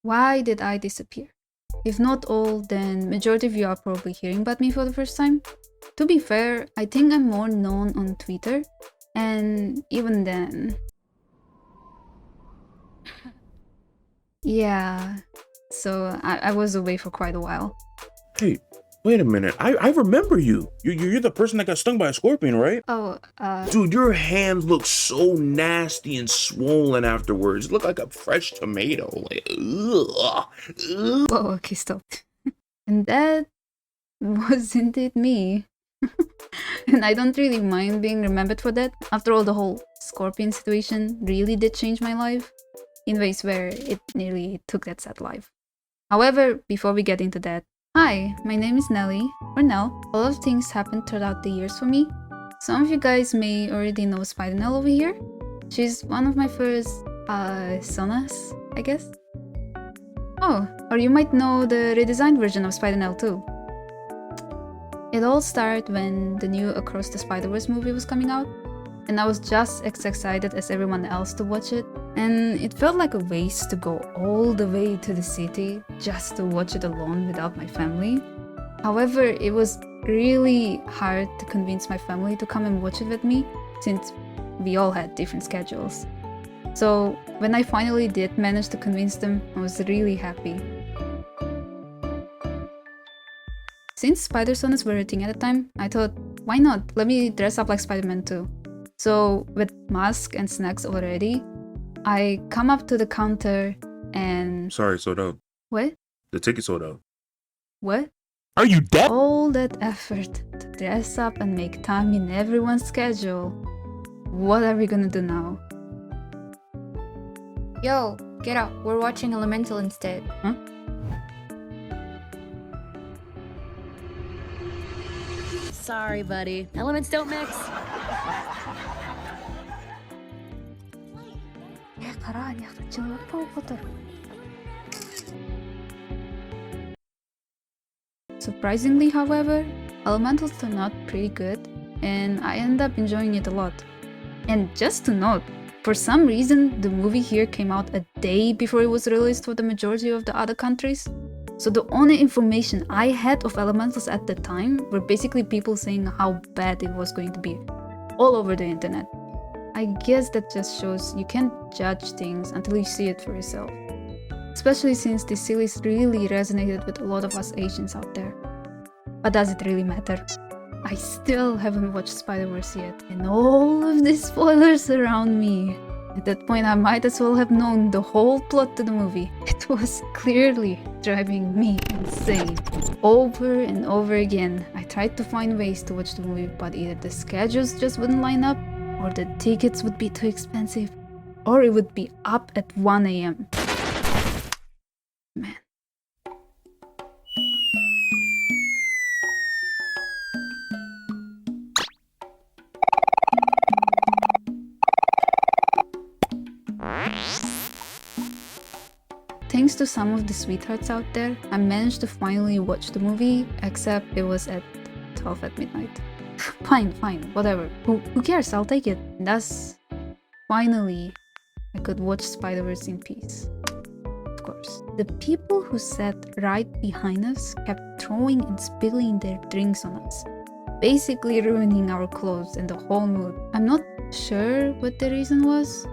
Why did I disappear? If not all, then majority of you are probably hearing about me for the first time. To be fair, I think I'm more known on Twitter, and even then... Yeah, so I was away for quite a while. Hey, wait a minute. I remember you. You're the person that got stung by a scorpion, right? Oh, Dude, your hands look so nasty and swollen afterwards. You look like a fresh tomato. Like, ugh. Whoa, okay, stop. And that was indeed me. And I don't really mind being remembered for that. After all, the whole scorpion situation really did change my life in ways where it nearly took that sad life. However, before we get into that, hi, my name is Nelly, or Nell. A lot of things happened throughout the years for me. Some of you guys may already know SpiderNell over here. She's one of my first, sonas, I guess. Oh, or you might know the redesigned version of SpiderNell too. It all started when the new Across the Spider-Verse movie was coming out, and I was just as excited as everyone else to watch it, and it felt like a waste to go all the way to the city just to watch it alone without my family. However, it was really hard to convince my family to come and watch it with me, since we all had different schedules. So when I finally did manage to convince them, I was really happy. Since Spider-Sonas were a thing at the time, I thought, why not? Let me dress up like Spider-Man too. So with mask and snacks already, I come up to the counter and... Sorry, sold out. What? The ticket sold out. What? Are you deaf? All that effort to dress up and make time in everyone's schedule. What are we gonna do now? Yo, get up. We're watching Elemental instead. Huh? Sorry, buddy. Elements don't mix. Surprisingly, however, Elementals turned out pretty good, and I ended up enjoying it a lot. And just to note, for some reason, the movie here came out a day before it was released for the majority of the other countries. So the only information I had of Elementals at the time were basically people saying how bad it was going to be all over the internet. I guess that just shows you can't judge things until you see it for yourself. Especially since this series really resonated with a lot of us Asians out there. But does it really matter? I still haven't watched Spider-Verse yet, and all of these spoilers around me. At that point, I might as well have known the whole plot to the movie. It was clearly driving me insane. Over and over again, I tried to find ways to watch the movie, but either the schedules just wouldn't line up, or the tickets would be too expensive, or it would be up at 1 AM. Man. Thanks to some of the sweethearts out there, I managed to finally watch the movie, except it was at 12 at midnight. Fine, whatever. Who cares? I'll take it. And thus, finally, I could watch Spider-Verse in peace. Of course. The people who sat right behind us kept throwing and spilling their drinks on us, basically ruining our clothes and the whole mood. I'm not sure what the reason was,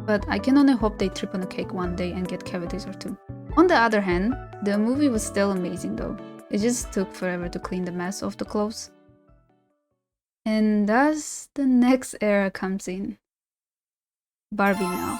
but I can only hope they trip on a cake one day and get cavities or two. On the other hand, the movie was still amazing though. It just took forever to clean the mess off the clothes. And thus, the next era comes in. BarbieNell.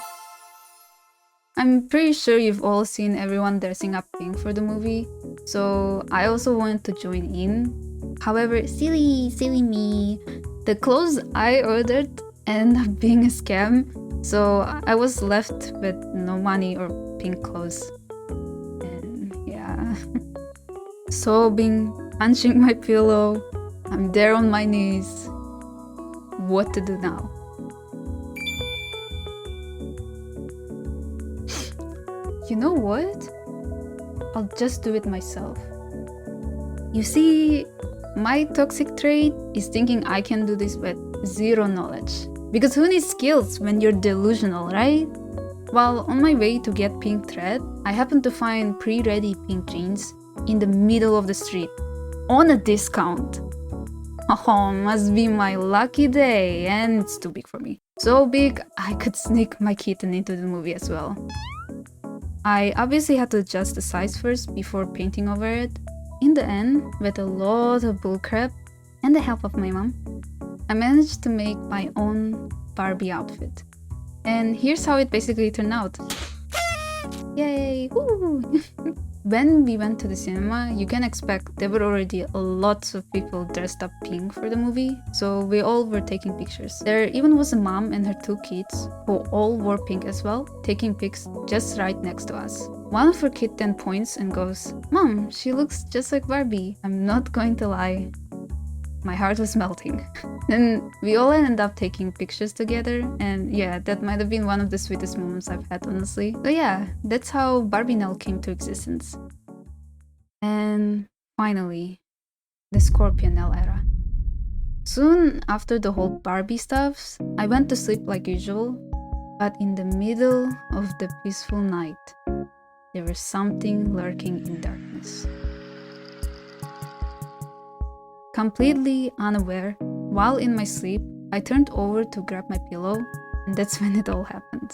I'm pretty sure you've all seen everyone dressing up pink for the movie, so I also wanted to join in. However, silly me, the clothes I ordered ended up being a scam, so I was left with no money or pink clothes. And yeah, sobbing, punching my pillow, I'm there on my knees. What to do now? You know what? I'll just do it myself. You see, my toxic trait is thinking I can do this with zero knowledge. Because who needs skills when you're delusional, right? While on my way to get pink thread, I happened to find pre-ready pink jeans in the middle of the street, on a discount. Oh, must be my lucky day, and it's too big for me. So big, I could sneak my kitten into the movie as well. I obviously had to adjust the size first before painting over it. In the end, with a lot of bullcrap and the help of my mom, I managed to make my own Barbie outfit. And here's how it basically turned out. Yay! Woo! When we went to the cinema, you can expect there were already lots of people dressed up pink for the movie, so we all were taking pictures. There even was a mom and her 2 kids, who all wore pink as well, taking pics just right next to us. One of her kids then points and goes, "Mom, she looks just like Barbie." I'm not going to lie, my heart was melting. Then we all ended up taking pictures together, and yeah, that might have been one of the sweetest moments I've had, honestly. So yeah, that's how BarbieNell came to existence. And finally, the ScorpioNell Era. Soon after the whole Barbie stuff, I went to sleep like usual, but in the middle of the peaceful night, there was something lurking in darkness. Completely unaware, while in my sleep, I turned over to grab my pillow, and that's when it all happened.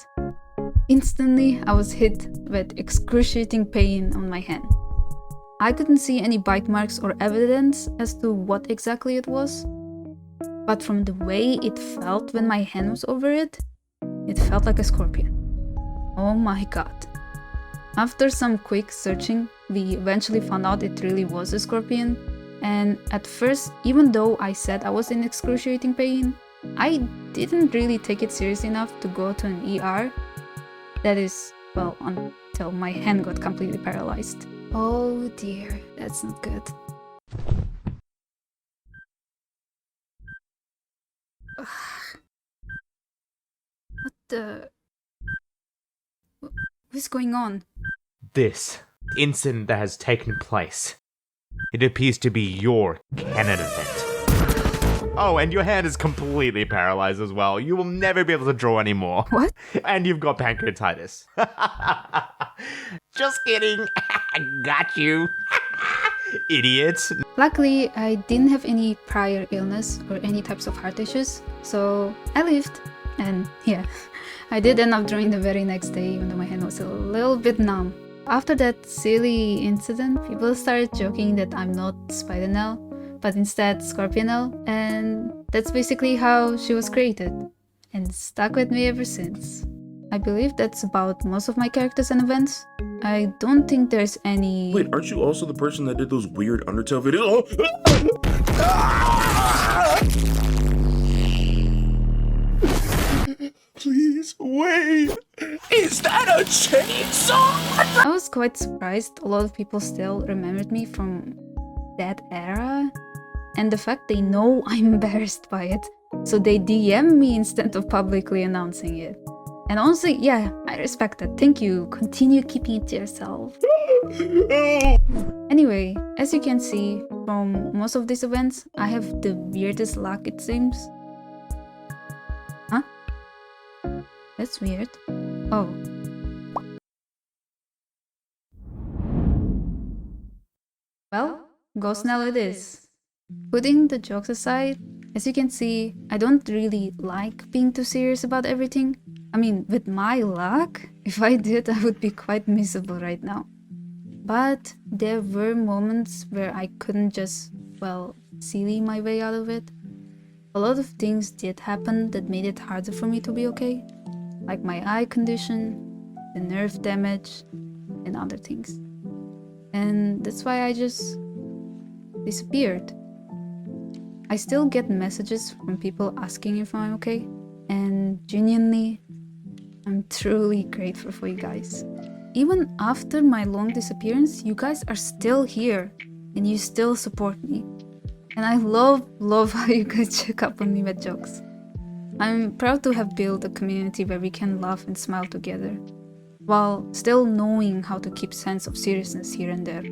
Instantly, I was hit with excruciating pain on my hand. I couldn't see any bite marks or evidence as to what exactly it was, but from the way it felt when my hand was over it, it felt like a scorpion. Oh my god. After some quick searching, we eventually found out it really was a scorpion. And at first, even though I said I was in excruciating pain, I didn't really take it serious enough to go to an ER. That is, well, until my hand got completely paralyzed. Oh dear, that's not good. What the... What's going on? This incident that has taken place. It appears to be your canon event. Oh, and your hand is completely paralyzed as well. You will never be able to draw anymore. What? And you've got pancreatitis. Just kidding. Got you. Idiot. Luckily, I didn't have any prior illness or any types of heart issues, so I lived. And yeah, I did end up drawing the very next day, even though my hand was a little bit numb. After that silly incident, people started joking that I'm not SpiderNell, but instead ScorpioNell, and that's basically how she was created, and stuck with me ever since. I believe that's about most of my characters and events. I don't think there's any... Wait, aren't you also the person that did those weird Undertale videos? Please, wait! Is that a chainsaw? I was quite surprised a lot of people still remembered me from that era, and the fact they know I'm embarrassed by it, so they DM me instead of publicly announcing it. And honestly, yeah, I respect that. Thank you. Continue keeping it to yourself. Anyway, as you can see from most of these events, I have the weirdest luck, it seems. Huh? That's weird. Oh. Well, Ghost Nell it is. Putting the jokes aside, as you can see, I don't really like being too serious about everything. I mean, with my luck, if I did, I would be quite miserable right now. But there were moments where I couldn't just, well, silly my way out of it. A lot of things did happen that made it harder for me to be okay. Like my eye condition, the nerve damage, and other things. And that's why I just disappeared. I still get messages from people asking if I'm okay, and genuinely, I'm truly grateful for you guys. Even after my long disappearance, you guys are still here, and you still support me. And I love how you guys check up on me with jokes. I'm proud to have built a community where we can laugh and smile together, while still knowing how to keep sense of seriousness here and there.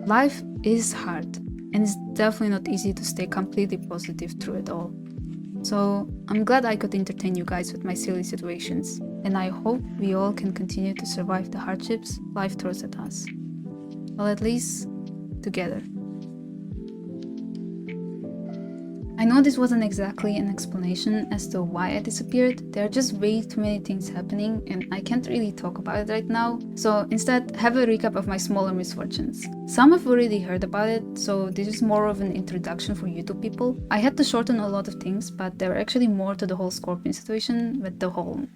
Life is hard, and it's definitely not easy to stay completely positive through it all. So I'm glad I could entertain you guys with my silly situations. and I hope we all can continue to survive the hardships life throws at us. Well, at least together. I know this wasn't exactly an explanation as to why I disappeared. There are just way too many things happening and I can't really talk about it right now. So instead, have a recap of my smaller misfortunes. Some have already heard about it, so this is more of an introduction for YouTube people. I had to shorten a lot of things, but there were actually more to the whole Scorpion situation with the whole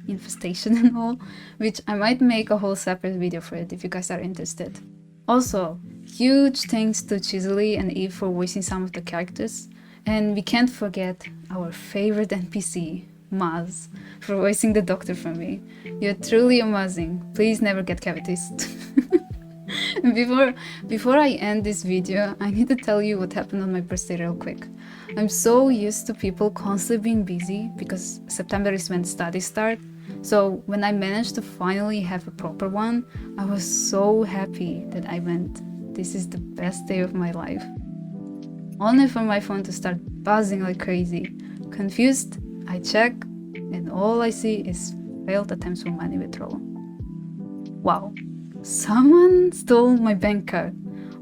infestation and all, which I might make a whole separate video for it if you guys are interested. Also, huge thanks to Chisely and Eve for voicing some of the characters. And we can't forget our favorite NPC, Maz, for voicing the doctor for me. You're truly amazing. Please never get cavities. Before I end this video, I need to tell you what happened on my birthday real quick. I'm so used to people constantly being busy because September is when studies start. So when I managed to finally have a proper one, I was so happy that I went. This is the best day of my life. Only for my phone to start buzzing like crazy. Confused, I check, and all I see is failed attempts for money withdrawal. Wow, someone stole my bank card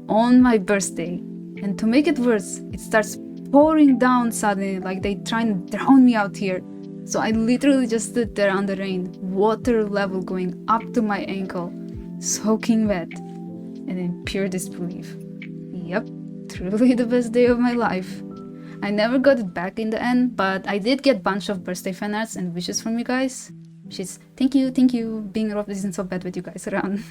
on my birthday, and to make it worse, it starts pouring down suddenly like they try and drown me out here. So I literally just stood there on the rain, water level going up to my ankle, soaking wet, and in pure disbelief. Yep. Truly the best day of my life. I never got it back in the end, but I did get a bunch of birthday fan arts and wishes from you guys. Wishes, thank you. Being robbed isn't so bad with you guys around.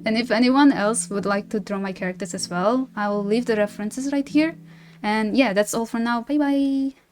And if anyone else would like to draw my characters as well, I will leave the references right here. And yeah, that's all for now. Bye bye!